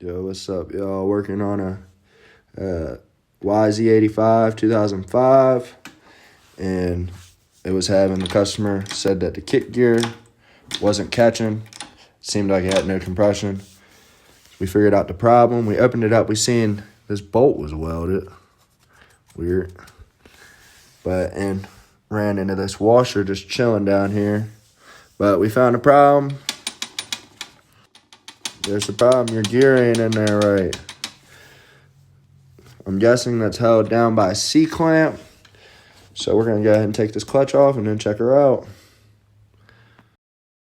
Yo, what's up, y'all? Working on a Yz85 2005, and it was having the customer said that the kick gear wasn't catching. Seemed like it had no compression. We figured out the problem. We opened it up. We seen this bolt was welded. Weird. And ran into this washer just chilling down here. But we found a problem. There's the problem. Your gear ain't in there right. I'm guessing that's held down by a C-clamp. So we're going to go ahead and take this clutch off and then check her out.